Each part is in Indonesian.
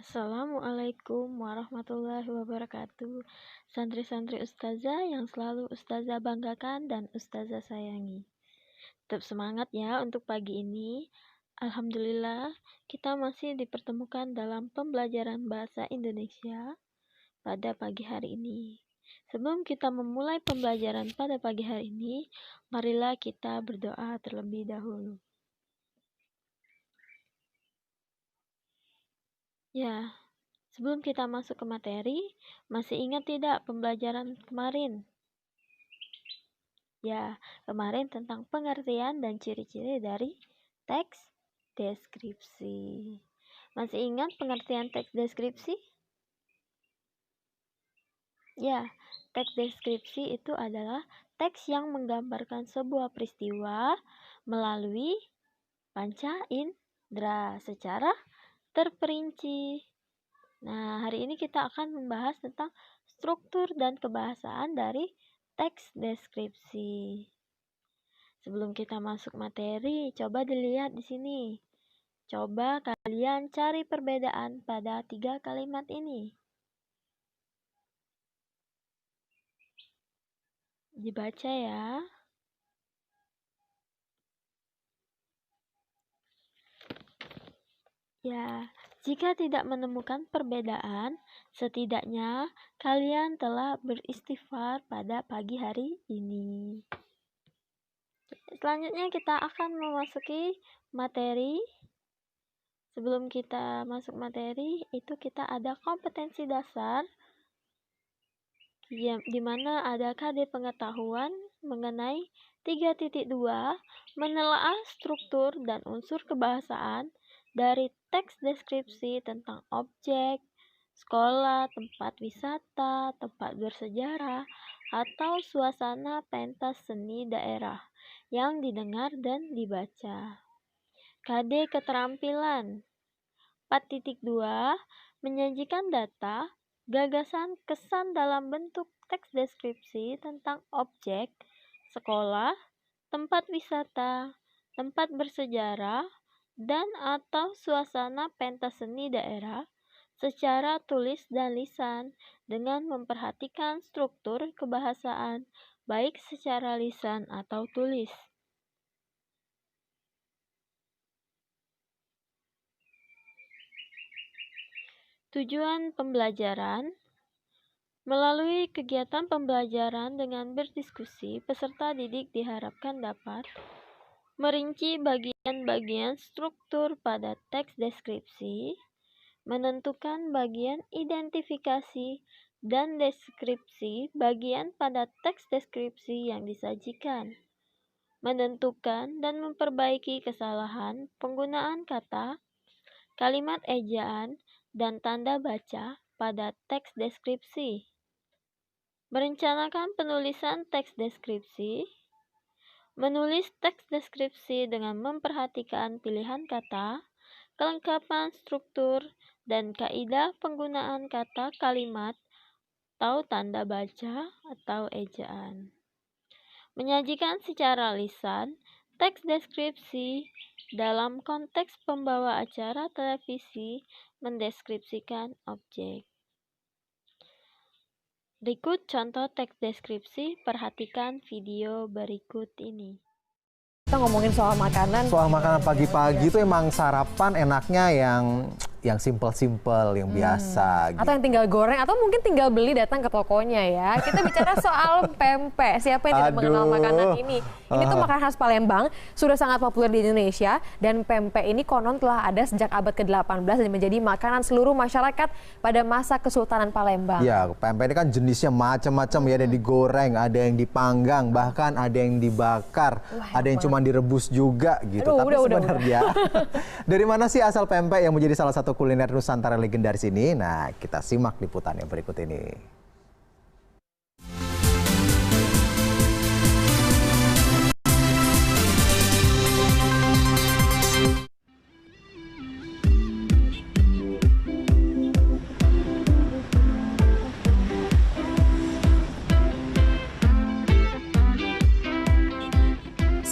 Assalamualaikum warahmatullahi wabarakatuh. Santri-santri ustazah yang selalu ustazah banggakan dan ustazah sayangi. Tetap semangat ya untuk pagi ini. Alhamdulillah, kita masih dipertemukan dalam pembelajaran bahasa Indonesia pada pagi hari ini. Sebelum kita memulai pembelajaran pada pagi hari ini, marilah kita berdoa terlebih dahulu. Ya, sebelum kita masuk ke materi, masih ingat tidak pembelajaran kemarin? Ya, kemarin tentang pengertian dan ciri-ciri dari teks deskripsi. Masih ingat pengertian teks deskripsi? Ya, teks deskripsi itu adalah teks yang menggambarkan sebuah peristiwa melalui panca indera secara terperinci. Nah, hari ini kita akan membahas tentang struktur dan kebahasaan dari teks deskripsi. Sebelum kita masuk materi, coba dilihat di sini. Coba kalian cari perbedaan pada 3 kalimat ini. Dibaca ya. Ya, jika tidak menemukan perbedaan, setidaknya kalian telah beristighfar pada pagi hari ini. Selanjutnya kita akan memasuki materi. Sebelum kita masuk materi, itu kita ada kompetensi dasar, di mana ada KD pengetahuan mengenai 3.2 menelaah struktur dan unsur kebahasaan dari teks deskripsi tentang objek, sekolah, tempat wisata, tempat bersejarah, atau suasana pentas seni daerah yang didengar dan dibaca. KD keterampilan 4.2 menyajikan data, gagasan, kesan dalam bentuk teks deskripsi tentang objek, sekolah, tempat wisata, tempat bersejarah, dan atau suasana pentas seni daerah secara tulis dan lisan dengan memperhatikan struktur kebahasaan baik secara lisan atau tulis. Tujuan pembelajaran. Melalui kegiatan pembelajaran dengan berdiskusi, peserta didik diharapkan dapat merinci bagian-bagian struktur pada teks deskripsi, menentukan bagian identifikasi dan deskripsi bagian pada teks deskripsi yang disajikan, menentukan dan memperbaiki kesalahan penggunaan kata, kalimat ejaan, dan tanda baca pada teks deskripsi, merencanakan penulisan teks deskripsi, menulis teks deskripsi dengan memperhatikan pilihan kata, kelengkapan struktur, dan kaidah penggunaan kata, kalimat, atau tanda baca atau ejaan. Menyajikan secara lisan teks deskripsi dalam konteks pembawa acara televisi mendeskripsikan objek. Berikut contoh teks deskripsi, perhatikan video berikut ini. Kita ngomongin soal makanan. Soal makanan pagi-pagi itu emang sarapan enaknya yang simple-simple, yang biasa. Atau yang tinggal goreng, atau mungkin tinggal beli datang ke tokonya ya. Kita bicara soal pempek. Siapa yang tidak mengenal makanan ini? Ini tuh makanan khas Palembang, sudah sangat populer di Indonesia. Dan pempek ini konon telah ada sejak abad ke-18 dan menjadi makanan seluruh masyarakat pada masa Kesultanan Palembang. Ya, pempek ini kan jenisnya macam-macam ya. Ada yang digoreng, ada yang dipanggang, bahkan ada yang dibakar. Ada yang cuma direbus juga gitu. Aduh, tapi sebenarnya dari mana sih asal pempek yang menjadi salah satu kuliner Nusantara legendaris ini? Nah, kita simak liputannya berikut ini.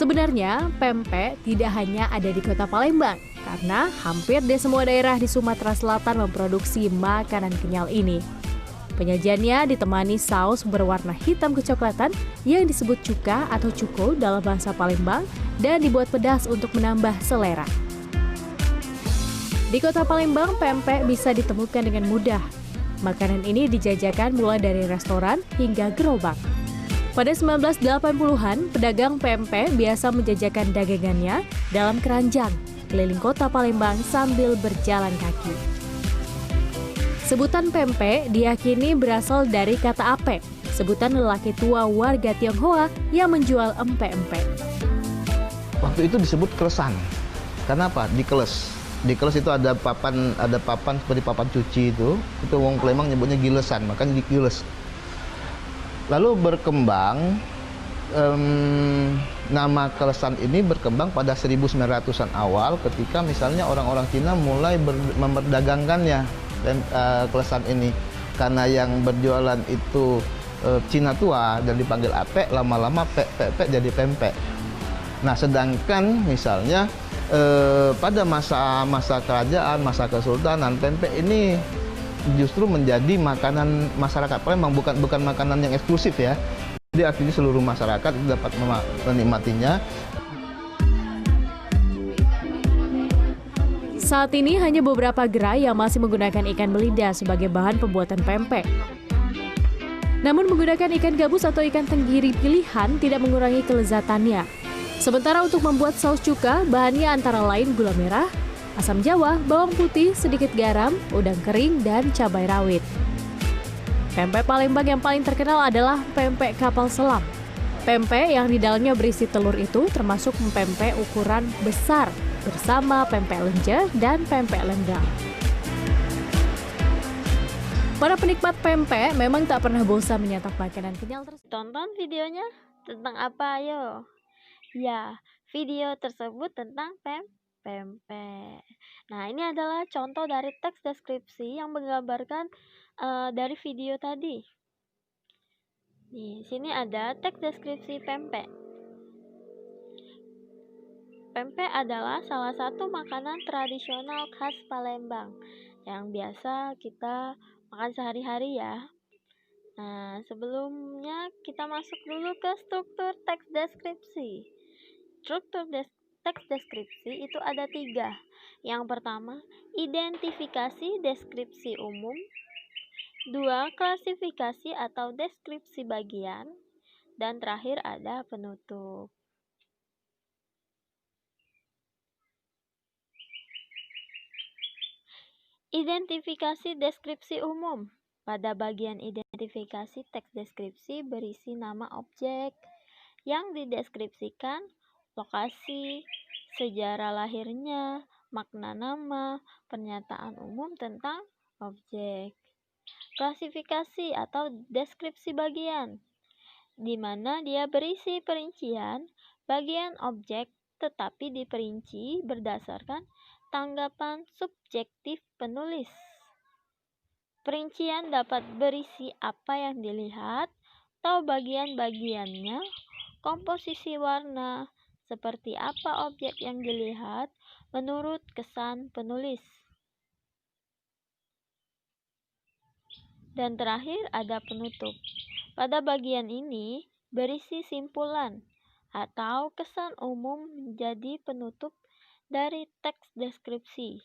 Sebenarnya, pempek tidak hanya ada di kota Palembang, karena hampir di semua daerah di Sumatera Selatan memproduksi makanan kenyal ini. Penyajiannya ditemani saus berwarna hitam kecoklatan yang disebut cuka atau cuko dalam bahasa Palembang dan dibuat pedas untuk menambah selera. Di kota Palembang, pempek bisa ditemukan dengan mudah. Makanan ini dijajakan mulai dari restoran hingga gerobak. Pada 1980-an, pedagang pempek biasa menjajakan dagangannya dalam keranjang keliling kota Palembang sambil berjalan kaki. Sebutan pempek diyakini berasal dari kata ape, sebutan lelaki tua warga Tionghoa yang menjual empek-empek. Waktu itu disebut kelesan. Karena apa? Dikeles. Dikeles itu ada papan seperti papan cuci itu wong Palembang nyebutnya gilesan, makanya digiles. Lalu berkembang, nama kelesan ini berkembang pada 1900-an awal ketika misalnya orang-orang Cina mulai memperdagangkannya dan kelesan ini. Karena yang berjualan itu Cina tua dan dipanggil ape, lama-lama pek jadi pempek. Nah, sedangkan misalnya pada masa kerajaan, masa kesultanan, pempek ini justru menjadi makanan masyarakat Palembang, bukan makanan yang eksklusif ya. Jadi artinya seluruh masyarakat itu dapat menikmatinya. Saat ini hanya beberapa gerai yang masih menggunakan ikan belida sebagai bahan pembuatan pempek. Namun menggunakan ikan gabus atau ikan tenggiri pilihan tidak mengurangi kelezatannya. Sementara untuk membuat saus cuka, bahannya antara lain gula merah, asam jawa, bawang putih, sedikit garam, udang kering, dan cabai rawit. Pempek Palembang yang paling terkenal adalah pempek kapal selam. Pempek yang di dalamnya berisi telur itu termasuk pempek ukuran besar bersama pempek lenjer dan pempek lendang. Para penikmat pempek memang tak pernah bosan menyantap makanan kenyal tersebut. Tonton videonya tentang apa ayo? Ya, video tersebut tentang pempek. Nah, ini adalah contoh dari teks deskripsi yang menggambarkan dari video tadi. Di sini ada teks deskripsi pempek. Pempek adalah salah satu makanan tradisional khas Palembang yang biasa kita makan sehari-hari ya. Nah, sebelumnya kita masuk dulu ke struktur teks deskripsi. Struktur teks deskripsi itu ada 3. Yang pertama, identifikasi deskripsi umum. 2. Klasifikasi atau deskripsi bagian. Dan terakhir ada penutup. Identifikasi deskripsi umum. Pada bagian identifikasi teks deskripsi berisi nama objek yang dideskripsikan, lokasi, sejarah lahirnya, makna nama, pernyataan umum tentang objek. Klasifikasi atau deskripsi bagian, di mana dia berisi perincian bagian objek tetapi diperinci berdasarkan tanggapan subjektif penulis. Perincian dapat berisi apa yang dilihat atau bagian-bagiannya, komposisi warna, seperti apa objek yang dilihat menurut kesan penulis. Dan terakhir ada penutup. Pada bagian ini berisi simpulan atau kesan umum menjadi penutup dari teks deskripsi.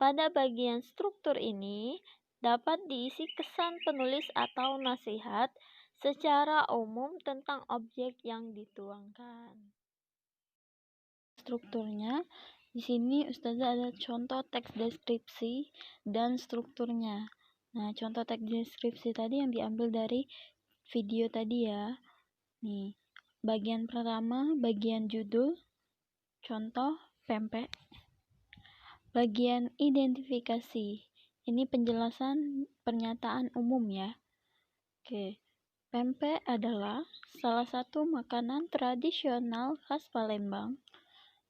Pada bagian struktur ini dapat diisi kesan penulis atau nasihat secara umum tentang objek yang dituangkan. Strukturnya, di sini Ustazah ada contoh teks deskripsi dan strukturnya. Nah, contoh teks deskripsi tadi yang diambil dari video tadi ya. Nih, bagian pertama, bagian judul, contoh pempek. Bagian identifikasi, ini penjelasan pernyataan umum ya. Oke, pempek adalah salah satu makanan tradisional khas Palembang.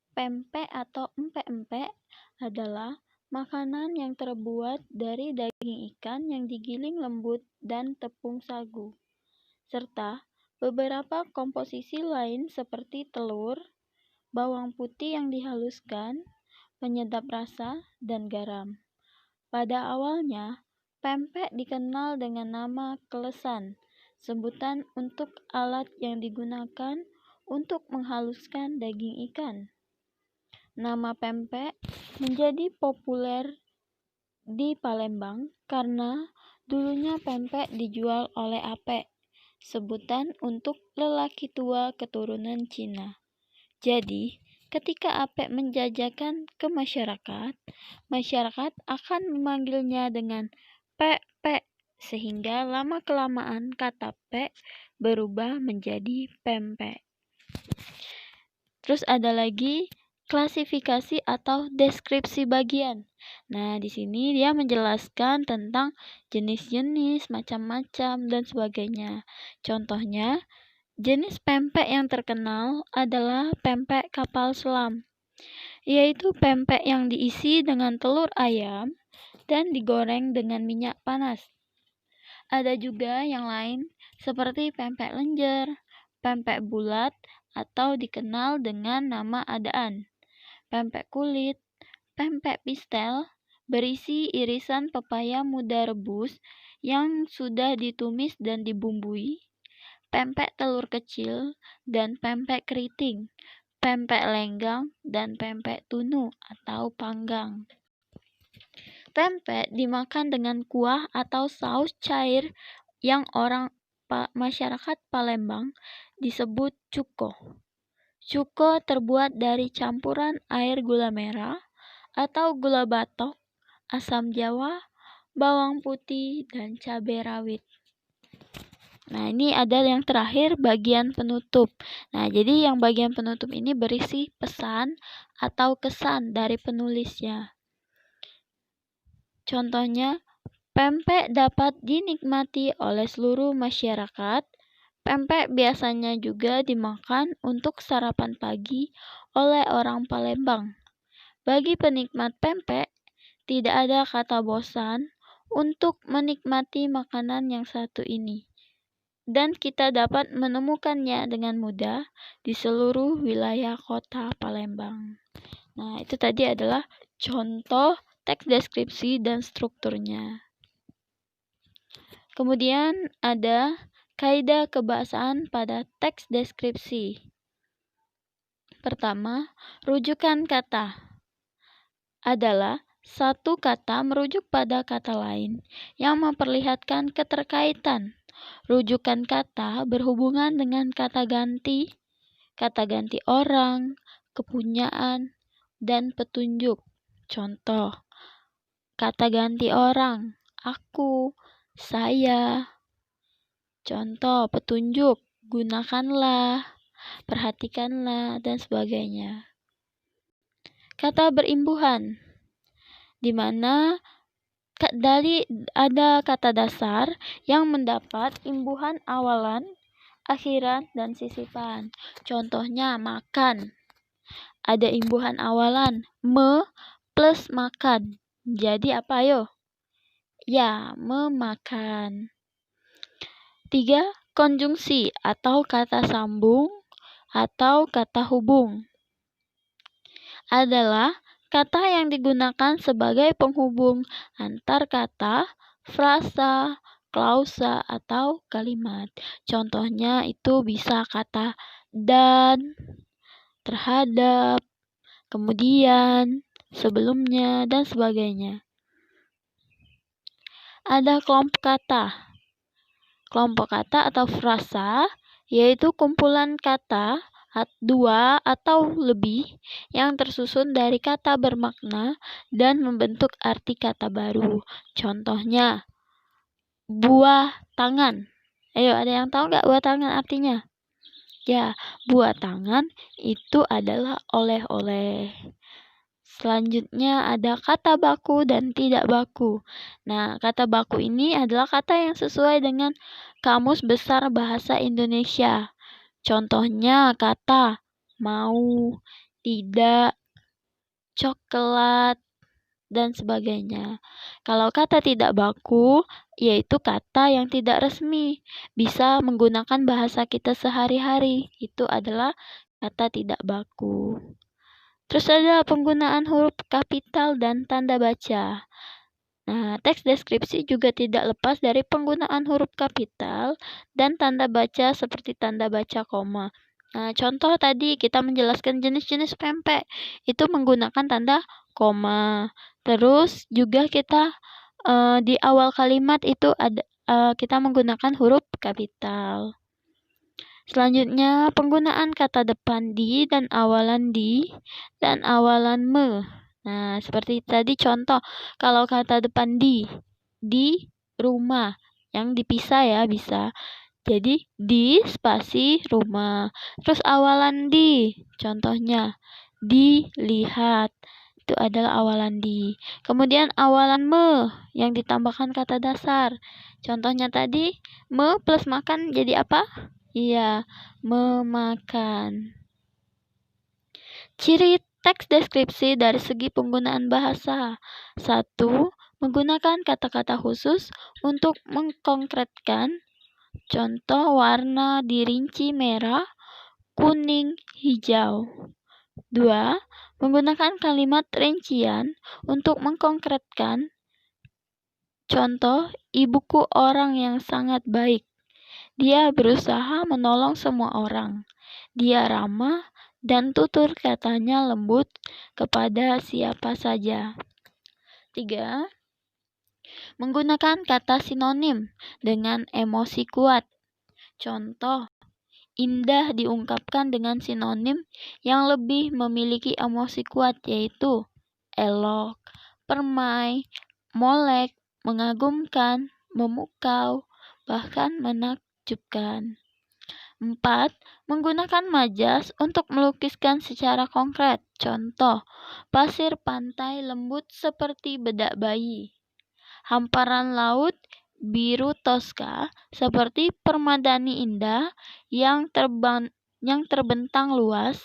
Pempek atau empek-empek adalah makanan yang terbuat dari daging ikan yang digiling lembut dan tepung sagu, serta beberapa komposisi lain seperti telur, bawang putih yang dihaluskan, penyedap rasa, dan garam. Pada awalnya, pempek dikenal dengan nama kelesan, sebutan untuk alat yang digunakan untuk menghaluskan daging ikan. Nama pempek menjadi populer di Palembang karena dulunya pempek dijual oleh apek, sebutan untuk lelaki tua keturunan Cina. Jadi, ketika apek menjajakan ke masyarakat, masyarakat akan memanggilnya dengan pek-pek, sehingga lama-kelamaan kata pek berubah menjadi pempek. Terus ada lagi klasifikasi atau deskripsi bagian. Nah, di sini dia menjelaskan tentang jenis-jenis, macam-macam, dan sebagainya. Contohnya, jenis pempek yang terkenal adalah pempek kapal selam, yaitu pempek yang diisi dengan telur ayam dan digoreng dengan minyak panas. Ada juga yang lain seperti pempek lenjer, pempek bulat, atau dikenal dengan nama adaan, pempek kulit, pempek pistel, berisi irisan pepaya muda rebus yang sudah ditumis dan dibumbui, pempek telur kecil, dan pempek keriting, pempek lenggang, dan pempek tunu atau panggang. Pempek dimakan dengan kuah atau saus cair yang masyarakat Palembang disebut cuko. Cuko terbuat dari campuran air gula merah atau gula batok, asam jawa, bawang putih, dan cabai rawit. Nah, ini ada yang terakhir, bagian penutup. Nah, jadi yang bagian penutup ini berisi pesan atau kesan dari penulisnya. Contohnya, pempek dapat dinikmati oleh seluruh masyarakat. Pempek biasanya juga dimakan untuk sarapan pagi oleh orang Palembang. Bagi penikmat pempek, tidak ada kata bosan untuk menikmati makanan yang satu ini. Dan kita dapat menemukannya dengan mudah di seluruh wilayah kota Palembang. Nah, itu tadi adalah contoh teks deskripsi dan strukturnya. Kemudian ada kaidah kebahasaan pada teks deskripsi. Pertama, rujukan kata adalah satu kata merujuk pada kata lain yang memperlihatkan keterkaitan. Rujukan kata berhubungan dengan kata ganti orang, kepunyaan, dan petunjuk. Contoh, kata ganti orang, aku, saya. Contoh, petunjuk, gunakanlah, perhatikanlah, dan sebagainya. Kata berimbuhan, di mana ada kata dasar yang mendapat imbuhan awalan, akhiran, dan sisipan. Contohnya, makan. Ada imbuhan awalan, me plus makan. Jadi apa ayo? Ya, memakan. 3. Konjungsi atau kata sambung atau kata hubung adalah kata yang digunakan sebagai penghubung antar kata, frasa, klausa, atau kalimat. Contohnya itu bisa kata dan, terhadap, kemudian, sebelumnya, dan sebagainya. Ada kelompok kata. Kelompok kata atau frasa yaitu kumpulan kata dua atau lebih yang tersusun dari kata bermakna dan membentuk arti kata baru. Contohnya, buah tangan. Ayo, ada yang tahu nggak buah tangan artinya? Ya, buah tangan itu adalah oleh-oleh. Selanjutnya ada kata baku dan tidak baku. Nah, kata baku ini adalah kata yang sesuai dengan Kamus Besar Bahasa Indonesia. Contohnya kata mau, tidak, coklat, dan sebagainya. Kalau kata tidak baku, yaitu kata yang tidak resmi, bisa menggunakan bahasa kita sehari-hari. Itu adalah kata tidak baku. Terus ada penggunaan huruf kapital dan tanda baca. Nah, teks deskripsi juga tidak lepas dari penggunaan huruf kapital dan tanda baca seperti tanda baca koma. Nah, contoh tadi kita menjelaskan jenis-jenis pempek, itu menggunakan tanda koma. Terus juga kita di awal kalimat itu ada kita menggunakan huruf kapital. Selanjutnya, penggunaan kata depan di dan awalan me. Nah, seperti tadi contoh, kalau kata depan di rumah, yang dipisah ya bisa. Jadi, di spasi rumah. Terus awalan di, contohnya, dilihat. Itu adalah awalan di. Kemudian awalan me, yang ditambahkan kata dasar. Contohnya tadi, me plus makan jadi apa? Iya, memakan. Ciri teks deskripsi dari segi penggunaan bahasa. 1. Menggunakan kata-kata khusus untuk mengkonkretkan. Contoh warna dirinci merah, kuning, hijau. 2. Menggunakan kalimat rincian untuk mengkonkretkan. Contoh, ibuku orang yang sangat baik. Dia berusaha menolong semua orang. Dia ramah dan tutur katanya lembut kepada siapa saja. 3. Menggunakan kata sinonim dengan emosi kuat. Contoh, indah diungkapkan dengan sinonim yang lebih memiliki emosi kuat, yaitu elok, permai, molek, mengagumkan, memukau, bahkan menakjubkan. 4. Menggunakan majas untuk melukiskan secara konkret. Contoh, pasir pantai lembut seperti bedak bayi. Hamparan laut biru toska seperti permadani indah yang terbentang luas.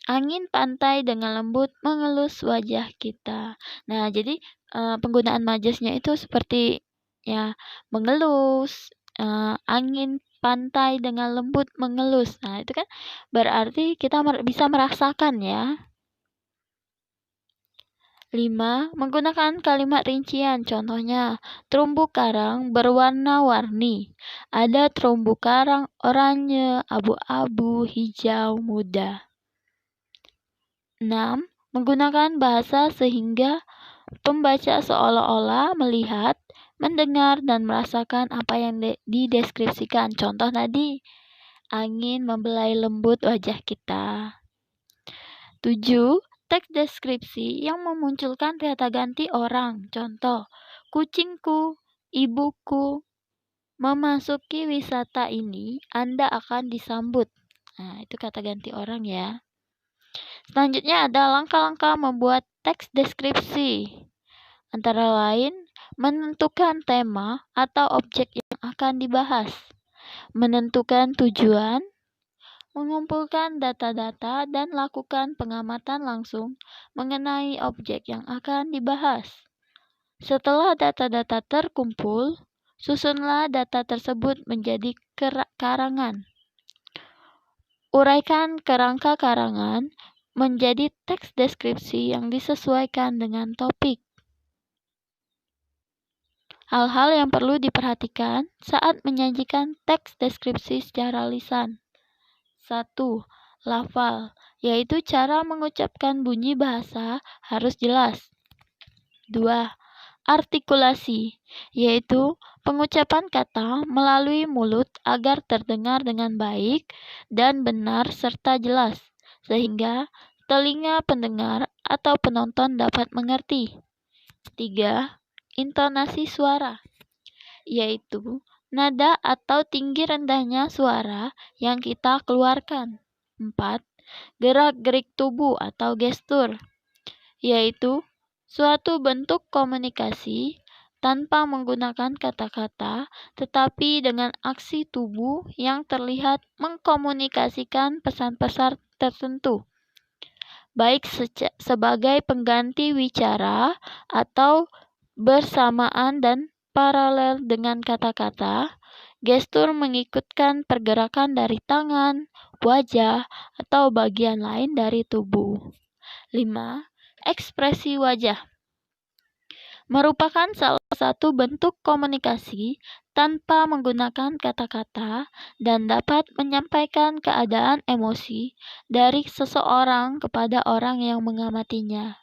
Angin pantai dengan lembut mengelus wajah kita. Nah, jadi penggunaan majasnya itu seperti ya mengelus, angin pantai dengan lembut mengelus. Nah, itu kan berarti kita bisa merasakan ya. 5. Menggunakan kalimat rincian. Contohnya, terumbu karang berwarna-warni. Ada terumbu karang oranye, abu-abu, hijau, muda. 6. Menggunakan bahasa sehingga pembaca seolah-olah melihat, mendengar, dan merasakan apa yang dideskripsikan. Contoh tadi, angin membelai lembut wajah kita. 7. Teks deskripsi yang memunculkan kata ganti orang. Contoh, kucingku, ibuku. Memasuki wisata ini, Anda akan disambut. Nah, itu kata ganti orang ya. Selanjutnya ada langkah-langkah membuat teks deskripsi. Antara lain, menentukan tema atau objek yang akan dibahas, menentukan tujuan, mengumpulkan data-data dan lakukan pengamatan langsung mengenai objek yang akan dibahas. Setelah data-data terkumpul, susunlah data tersebut menjadi karangan. Uraikan kerangka karangan menjadi teks deskripsi yang disesuaikan dengan topik. Hal-hal yang perlu diperhatikan saat menyajikan teks deskripsi secara lisan. 1. Lafal, yaitu cara mengucapkan bunyi bahasa harus jelas. 2. Artikulasi, yaitu pengucapan kata melalui mulut agar terdengar dengan baik dan benar serta jelas, sehingga telinga pendengar atau penonton dapat mengerti. 3. Intonasi suara, yaitu nada atau tinggi rendahnya suara yang kita keluarkan. 4. Gerak-gerik tubuh atau gestur, yaitu suatu bentuk komunikasi tanpa menggunakan kata-kata, tetapi dengan aksi tubuh yang terlihat mengkomunikasikan pesan-pesan tertentu, baik sebagai pengganti wicara atau bersamaan dan paralel dengan kata-kata. Gestur mengikutkan pergerakan dari tangan, wajah, atau bagian lain dari tubuh. 5. Ekspresi wajah merupakan salah satu bentuk komunikasi tanpa menggunakan kata-kata dan dapat menyampaikan keadaan emosi dari seseorang kepada orang yang mengamatinya.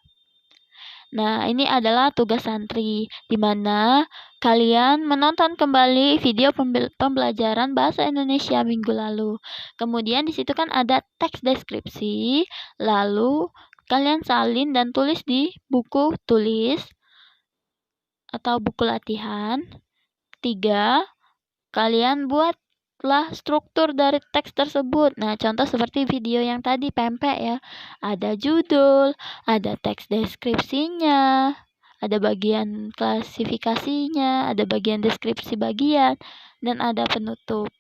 Nah, ini adalah tugas santri, di mana kalian menonton kembali video pembelajaran bahasa Indonesia minggu lalu. Kemudian di situ kan ada teks deskripsi, lalu kalian salin dan tulis di buku tulis atau buku latihan. 3. Kalian buatlah struktur dari teks tersebut. Nah, contoh seperti video yang tadi pempek ya. Ada judul, ada teks deskripsinya, ada bagian klasifikasinya, ada bagian deskripsi bagian, dan ada penutup.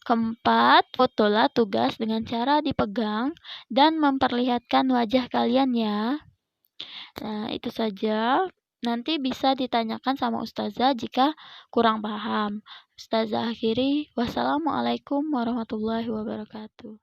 4. Fotolah tugas dengan cara dipegang dan memperlihatkan wajah kalian ya. Nah, itu saja. Nanti bisa ditanyakan sama Ustazah jika kurang paham. Ustazah akhiri, wassalamualaikum warahmatullahi wabarakatuh.